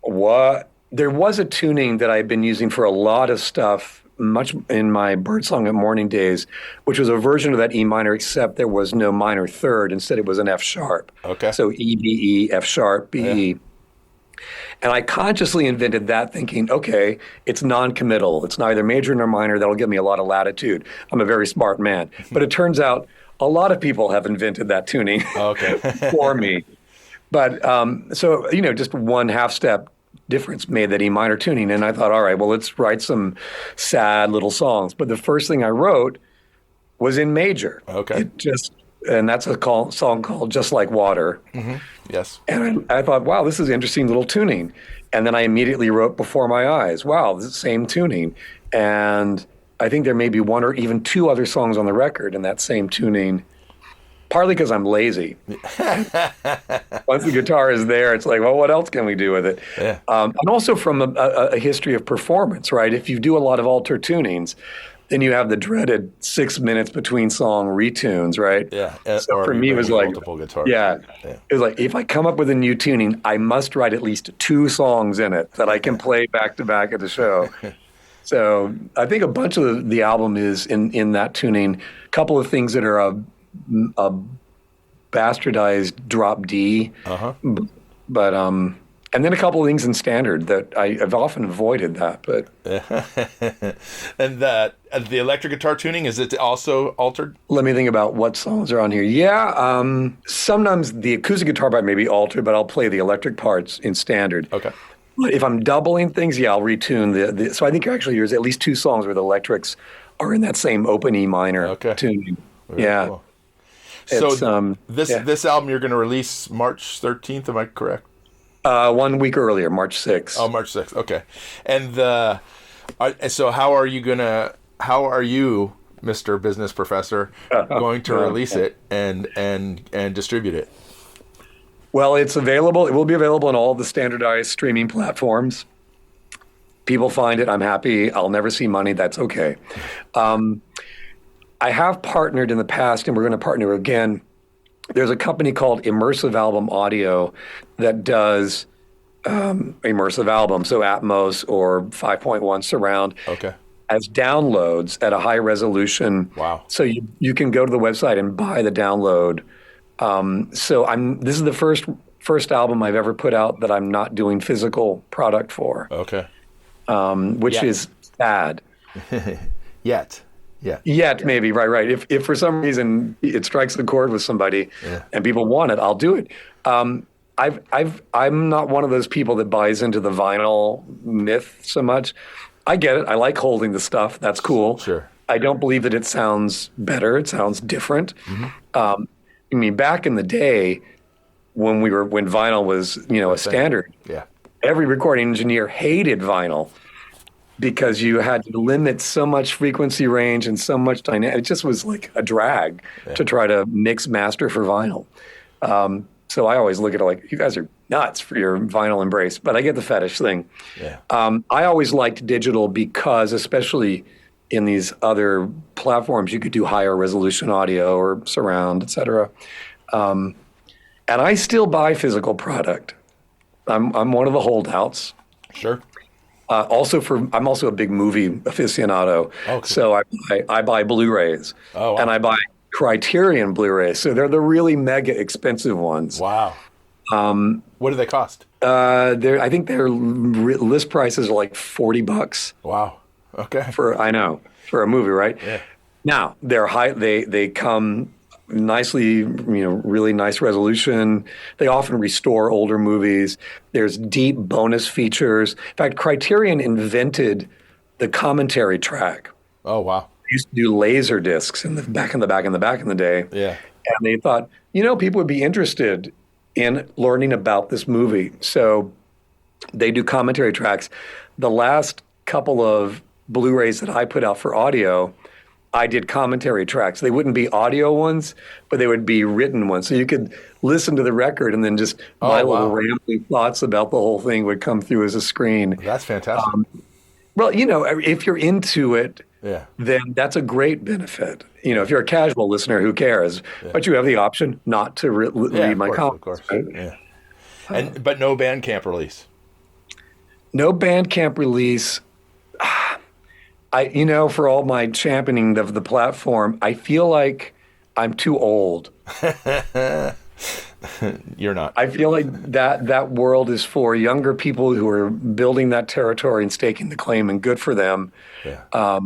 what? There was a tuning that I'd been using for a lot of stuff, much in my Birdsong at Morning days, which was a version of that E minor, except there was no minor third. Instead, it was an F sharp. Okay. So E, B, E, F sharp, B, E. Yeah. And I consciously invented that thinking, okay, it's non-committal. It's neither major nor minor. That'll give me a lot of latitude. I'm a very smart man. But it turns out a lot of people have invented that tuning for me. But so, just one half-step difference made that E minor tuning. And I thought, all right, well, let's write some sad little songs. But the first thing I wrote was in major. Okay. And that's a song called Just Like Water. Mm-hmm. Yes. And I thought, wow, this is interesting little tuning. And then I immediately wrote Before My Eyes. Wow, this is the same tuning. And I think there may be 1 or even 2 other songs on the record in that same tuning, partly because I'm lazy. Once the guitar is there, it's like, well, what else can we do with it? Yeah. And also from a history of performance, right? If you do a lot of alter tunings, then you have the dreaded 6 minutes between song retunes, right? Yeah. So for me, it was like, multiple guitars. Yeah. It was like, if I come up with a new tuning, I must write at least 2 songs in it that I can play back to back at the show. So I think a bunch of the album is in that tuning. A couple of things that are a bastardized drop D, but and then a couple of things in standard that I've often avoided that. But and the electric guitar tuning, is it also altered? Let me think about what songs are on here. Yeah, sometimes the acoustic guitar part may be altered, but I'll play the electric parts in standard. Okay. If I'm doubling things, I'll retune the. So I think actually there's at least 2 songs where the electrics are in that same open E minor tuning. Very cool. So this album you're going to release March 13th, am I correct? 1 week earlier, March 6th. Oh, March 6th. Okay. And so how are you, Mr. Business Professor, going to release it and distribute it? Well, it's available. It will be available on all the standardized streaming platforms. People find it. I'm happy. I'll never see money. That's okay. I have partnered in the past, and we're going to partner again. There's a company called Immersive Album Audio that does immersive albums, so Atmos or 5.1 surround, as downloads at a high resolution. Wow! So you can go to the website and buy the download. So this is the first album I've ever put out that I'm not doing physical product for. Okay. Which is sad. Yet, maybe, right. If for some reason it strikes a chord with somebody and people want it, I'll do it. I'm not one of those people that buys into the vinyl myth so much. I get it. I like holding the stuff. That's cool. Sure. I don't believe that it sounds better. It sounds different. Mm-hmm. I mean, back in the day when vinyl was, a standard, every recording engineer hated vinyl, because you had to limit so much frequency range and so much dynamic. It just was like a drag to try to mix master for vinyl. So I always look at it like, you guys are nuts for your vinyl embrace, but I get the fetish thing. Yeah. I always liked digital because, especially in these other platforms, you could do higher resolution audio or surround, et cetera. And I still buy physical product. I'm one of the holdouts. Sure. I'm also a big movie aficionado. Okay. So I buy Blu-rays. Oh, wow. And I buy Criterion Blu-rays. So they're the really mega expensive ones. Wow. What do they cost? I think their list prices are like $40 Wow. Okay. for a movie, right? Yeah. Now they're high. They come nicely, really nice resolution. They often restore older movies. There's deep bonus features. In fact, Criterion invented the commentary track. Oh, wow. They used to do laser discs in the back in the day. Yeah. And they thought, people would be interested in learning about this movie. So they do commentary tracks. The last couple of Blu-rays that I put out for audio, I did commentary tracks. They wouldn't be audio ones, but they would be written ones. So you could listen to the record and then just my little rambling thoughts about the whole thing would come through as a screen. That's fantastic. Well, if you're into it, yeah. then that's a great benefit. If you're a casual listener, who cares? Yeah. But you have the option not to read my comments. Of course. Right? Yeah. But no Bandcamp release. No Bandcamp release. For all my championing of the platform, I feel like I'm too old. You're not. I feel like that world is for younger people who are building that territory and staking the claim, and good for them. Yeah.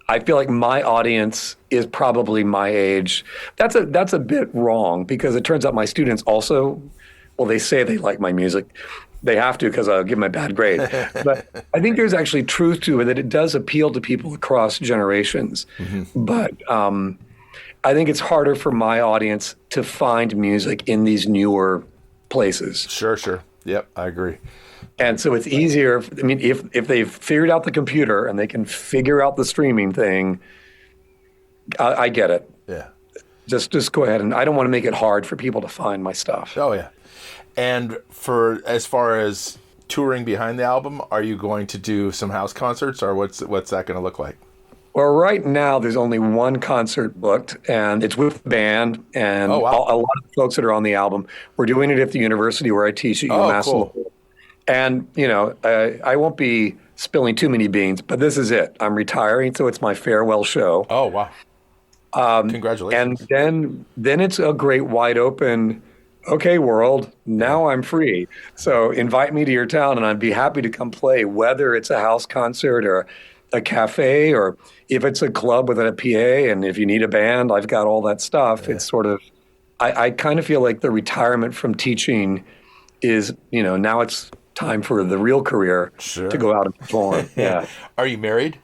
I feel like my audience is probably my age. That's a bit wrong, because it turns out my students also, they say they like my music. They have to, because I'll give them a bad grade. But I think there's actually truth to it, that it does appeal to people across generations. Mm-hmm. But I think it's harder for my audience to find music in these newer places. Sure. Yep, I agree. And so it's easier. If they've figured out the computer and they can figure out the streaming thing, I get it. Yeah. Just go ahead. And I don't want to make it hard for people to find my stuff. Oh, yeah. And as far as touring behind the album, are you going to do some house concerts, or what's that going to look like? Well, right now there's only one concert booked, and it's with the band and a lot of the folks that are on the album. We're doing it at the university where I teach at UMass. Cool. And, I won't be spilling too many beans, but this is it. I'm retiring, so it's my farewell show. Oh, wow. Congratulations. And then it's a great wide open, okay, world, now I'm free. So invite me to your town, and I'd be happy to come play, whether it's a house concert or a cafe, or if it's a club with a PA, and if you need a band, I've got all that stuff. Yeah. It's sort of, I kind of feel like the retirement from teaching is, now it's time for the real career to go out and perform. Yeah. Are you married?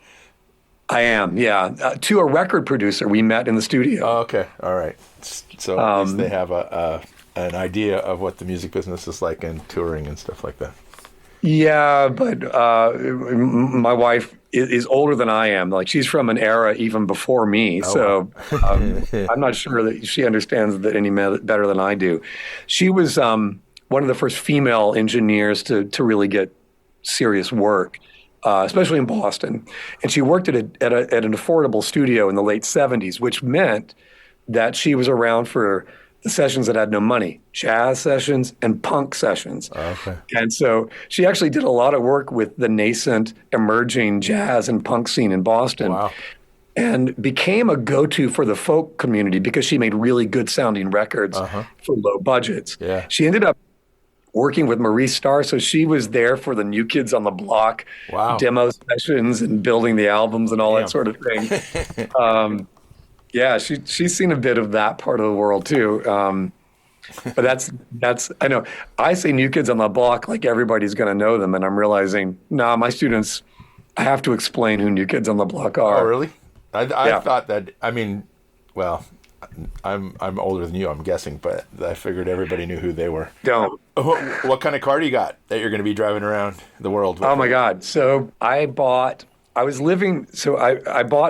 I am, yeah. To a record producer we met in the studio. Oh, okay. All right. So at least they have an idea of what the music business is like, and touring and stuff like that. Yeah, but my wife is older than I am. Like, she's from an era even before me. Oh, so I'm not sure that she understands that any better than I do. She was one of the first female engineers to really get serious work, especially in Boston. And she worked at an affordable studio in the late 70s, which meant that she was around for the sessions that had no money, jazz sessions and punk sessions. Okay. And so she actually did a lot of work with the nascent emerging jazz and punk scene in Boston. Wow. And became a go-to for the folk community because she made really good sounding records for low budgets. Yeah. She ended up working with Maurice Starr, so she was there for the New Kids on the Block demo sessions and building the albums and all that sort of thing. Yeah, she's seen a bit of that part of the world too. But that's I know. I say New Kids on the Block like everybody's going to know them, and I'm realizing, my students, I have to explain who New Kids on the Block are. Oh, really? I thought that. I mean, well, I'm older than you, I'm guessing, but I figured everybody knew who they were. Don't. What kind of car do you got that you're going to be driving around the world with? Oh my God! So I bought a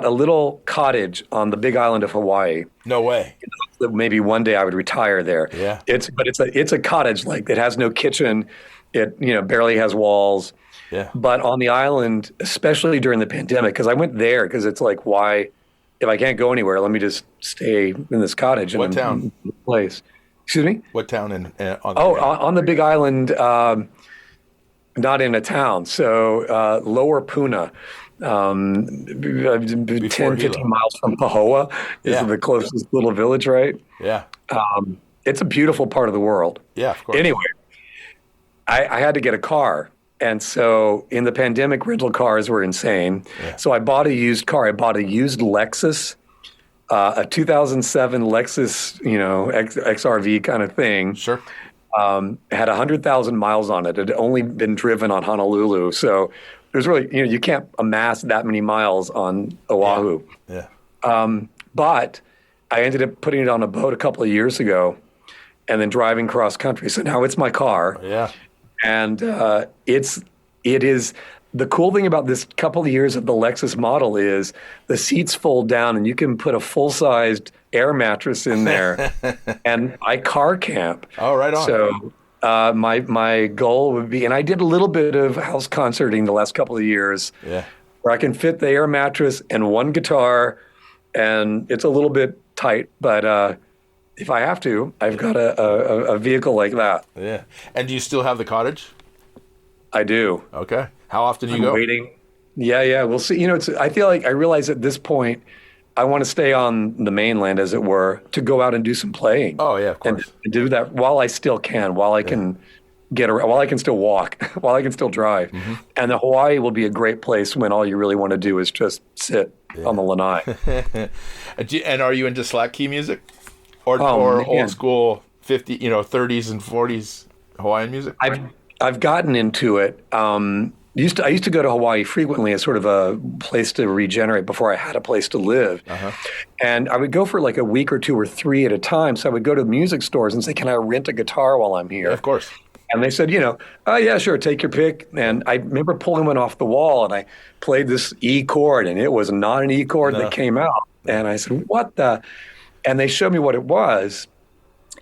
little cottage on the Big Island of Hawaii. No way. that maybe one day I would retire there. Yeah. It's a cottage, like it has no kitchen. It barely has walls. Yeah. But on the island, especially during the pandemic, because I went there because it's like, why, if I can't go anywhere, let me just stay in this cottage. What town? Place. Excuse me? What town on the on the Big Island, not in a town. So Lower Puna, 10, 15 miles from Pahoa is the closest little village, right? Yeah. It's a beautiful part of the world. Yeah, of course. Anyway, I had to get a car. And so in the pandemic, rental cars were insane. Yeah. So I bought a used car. I bought a used Lexus, a 2007 Lexus, XRV kind of thing. Sure. Had 100,000 miles on it. It had only been driven on Honolulu. So there's really, you can't amass that many miles on Oahu. Yeah. But I ended up putting it on a boat a couple of years ago and then driving cross country. So now it's my car. Yeah. And it is the cool thing about this couple of years of the Lexus model is the seats fold down and you can put a full-sized air mattress in there. And I car camp. Oh, right on. So my goal would be, and I did a little bit of house concerting the last couple of years, where I can fit the air mattress and one guitar, and it's a little bit tight, but if I have to, I've got a vehicle like that. Yeah. And do you still have the cottage? I do. Okay. How often do you go? Waiting. Yeah. We'll see. I feel like I realize at this point, I want to stay on the mainland, as it were, to go out and do some playing. Oh yeah, of course. And do that while I still can, while I can get around, while I can still walk, while I can still drive. Mm-hmm. And the Hawaii will be a great place when all you really want to do is just sit on the lanai. And are you into slack key music? Or old school 30s and 40s Hawaiian music? I've gotten into it. I used to go to Hawaii frequently as sort of a place to regenerate before I had a place to live. Uh-huh. And I would go for like a week or two or three at a time. So I would go to music stores and say, can I rent a guitar while I'm here? Yeah, of course. And they said, oh yeah, sure, take your pick. And I remember pulling one off the wall and I played this E chord and it was not an E chord that came out. And I said, what the? And they showed me what it was.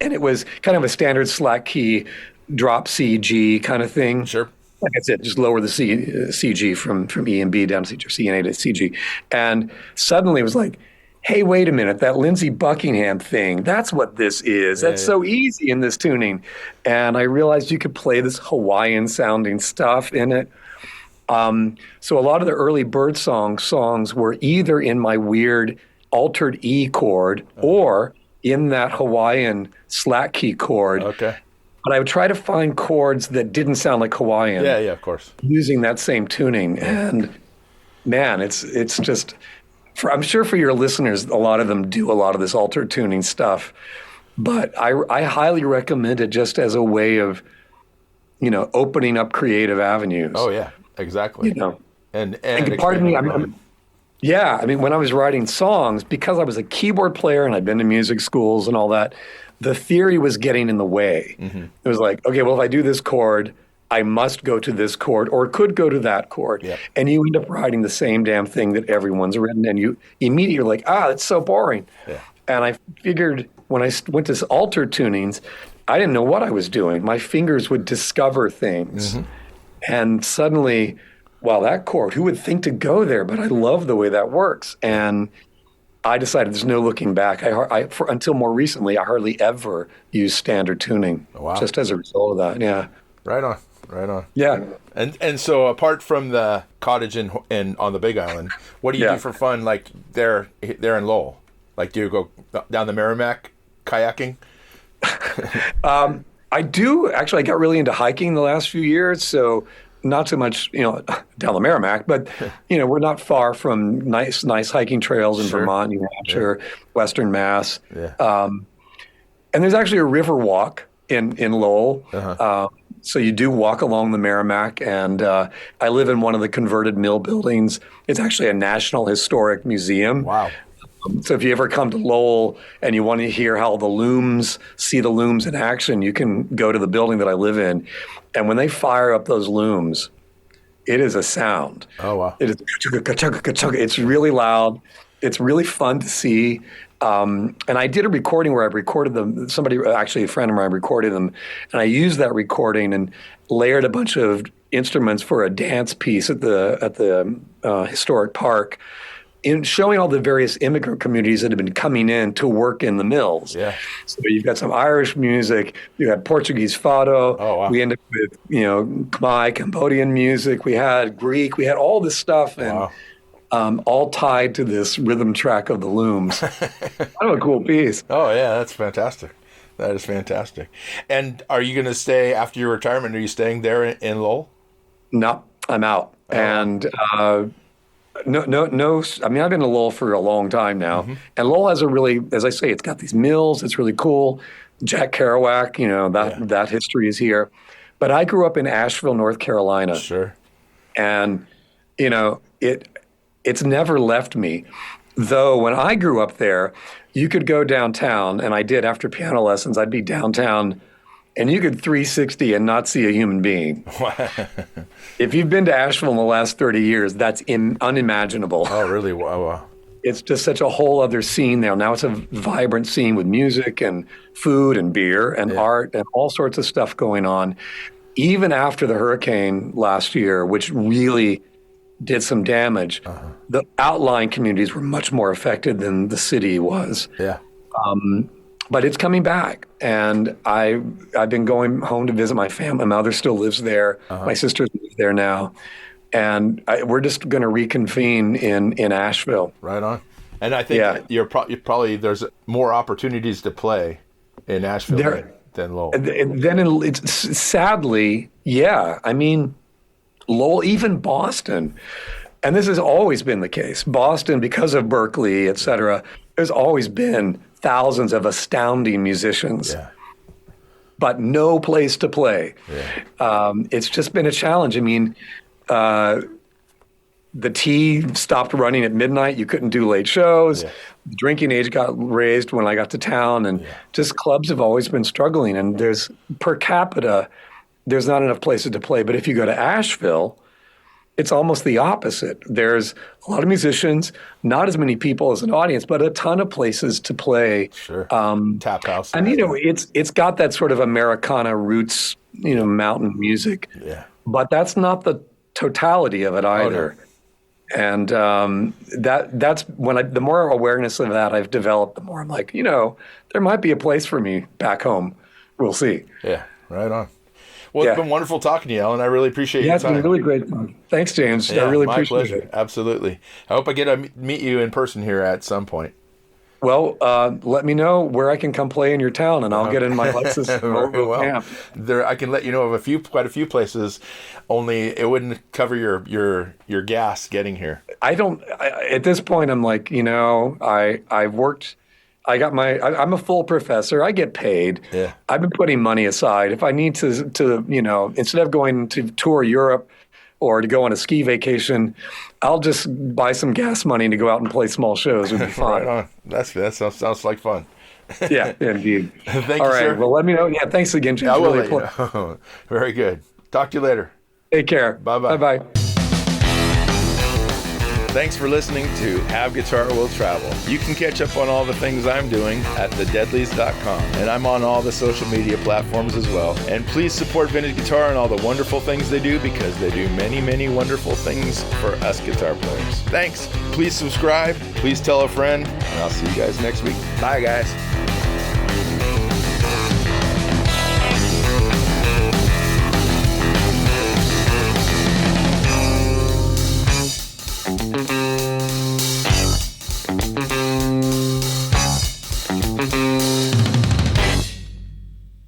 And it was kind of a standard slack key, drop C, G kind of thing. Sure. Like I said, just lower the C G from E and B down to C, or C and A to C, G. And suddenly it was like, hey, wait a minute, that Lindsey Buckingham thing, that's what this is. That's so easy in this tuning. And I realized you could play this Hawaiian sounding stuff in it. So a lot of the early Birdsong songs were either in my weird altered E chord or in that Hawaiian slack key chord. Okay. But I would try to find chords that didn't sound like Hawaiian. Yeah, of course. Using that same tuning. And man, it's just, I'm sure for your listeners, a lot of them do a lot of this altered tuning stuff. But I highly recommend it just as a way of, opening up creative avenues. Oh, yeah, exactly. And pardon me, when I was writing songs, because I was a keyboard player and I'd been to music schools and all that, the theory was getting in the way. Mm-hmm. It was like, okay, well, if I do this chord, I must go to this chord or could go to that chord. Yep. And you end up writing the same damn thing that everyone's written. And you immediately are like, that's so boring. Yeah. And I figured when I went to altered tunings, I didn't know what I was doing. My fingers would discover things. Mm-hmm. And suddenly, wow, that chord, who would think to go there? But I love the way that works. And I decided there's no looking back. Until more recently, I hardly ever used standard tuning. Oh, wow. Just as a result of that. Yeah. Right on. Yeah. And so apart from the cottage in on the Big Island, what do you do for fun? Like there in Lowell, like do you go down the Merrimack kayaking? I do actually. I got really into hiking the last few years, so not so much down the Merrimack, but we're not far from nice hiking trails in Vermont, New Hampshire, Western Mass. Yeah. And there's actually a river walk in Lowell. Uh-huh. So you do walk along the Merrimack, and I live in one of the converted mill buildings. It's actually a National Historic Museum. Wow. So if you ever come to Lowell and you want to hear how see the looms in action, you can go to the building that I live in. And when they fire up those looms, it is a sound. Oh, wow. It is, it's really loud. It's really fun to see. And I did a recording where I recorded them. Somebody, actually a friend of mine, recorded them, and I used that recording and layered a bunch of instruments for a dance piece at the historic park, in showing all the various immigrant communities that have been coming in to work in the mills. Yeah. So you've got some Irish music, you had Portuguese fado. Oh, wow. We ended up with, Khmer, Cambodian music. We had Greek. We had all this stuff, and all tied to this rhythm track of the looms. Kind of a cool piece. Oh, yeah, that's fantastic. That is fantastic. And are you going to stay after your retirement? Are you staying there in Lowell? No, I'm out. And no. I mean, I've been in Lowell for a long time now. Mm-hmm. And Lowell has a really, as I say, it's got these mills. It's really cool. Jack Kerouac, that history is here. But I grew up in Asheville, North Carolina. Sure. And, it's never left me. Though when I grew up there, you could go downtown, and I did after piano lessons. I'd be downtown, and you could 360 and not see a human being. If you've been to Asheville in the last 30 years, that's unimaginable. Oh, really? Wow. It's just such a whole other scene now. Now it's a vibrant scene with music and food and beer and art and all sorts of stuff going on. Even after the hurricane last year, which really did some damage, the outlying communities were much more affected than the city was. Yeah. But it's coming back, and I've been going home to visit my family. My mother still lives there. My sisters live there now, and we're just going to reconvene in Asheville. Right on. And I think you're probably there's more opportunities to play in Asheville than Lowell. Then it's sadly, I mean, Lowell, even Boston, and this has always been the case. Boston, because of Berkeley, et cetera, there's always been thousands of astounding musicians, but no place to play. Yeah. It's just been a challenge. I mean, the T stopped running at midnight. You couldn't do late shows. Yeah. The drinking age got raised when I got to town, and just clubs have always been struggling. And there's per capita, there's not enough places to play. But if you go to Asheville, it's almost the opposite. There's a lot of musicians, not as many people as an audience, but a ton of places to play. Sure. Tap house. And it's got that sort of Americana roots, mountain music. Yeah. But that's not the totality of it either. Oh, no. And that's when the more awareness of that I've developed, the more I'm like, there might be a place for me back home. We'll see. Yeah, right on. Well, it's been wonderful talking to you, Alan. I really appreciate your time. Yeah, it's been really great. Thanks, James. I really appreciate it. Absolutely. I hope I get to meet you in person here at some point. Well, let me know where I can come play in your town, and I'll get in my Lexus. I can let you know of quite a few places. Only it wouldn't cover your gas getting here. At this point, I'm like, I've worked. I'm a full professor. I get paid. Yeah. I've been putting money aside. If I need to instead of going to tour Europe or to go on a ski vacation, I'll just buy some gas money to go out and play small shows. It would be fun. Right on. That sounds like fun. Yeah, indeed. Thank you, All right. sir. Well, let me know. Yeah, thanks again, James. I will let you know. Very good. Talk to you later. Take care. Bye-bye. Bye-bye. Thanks for listening to Have Guitar Will Travel. You can catch up on all the things I'm doing at thedeadlies.com, and I'm on all the social media platforms as well. And please support Vintage Guitar and all the wonderful things they do, because they do many, many wonderful things for us guitar players. Thanks. Please subscribe. Please tell a friend, and I'll see you guys next week. Bye, guys.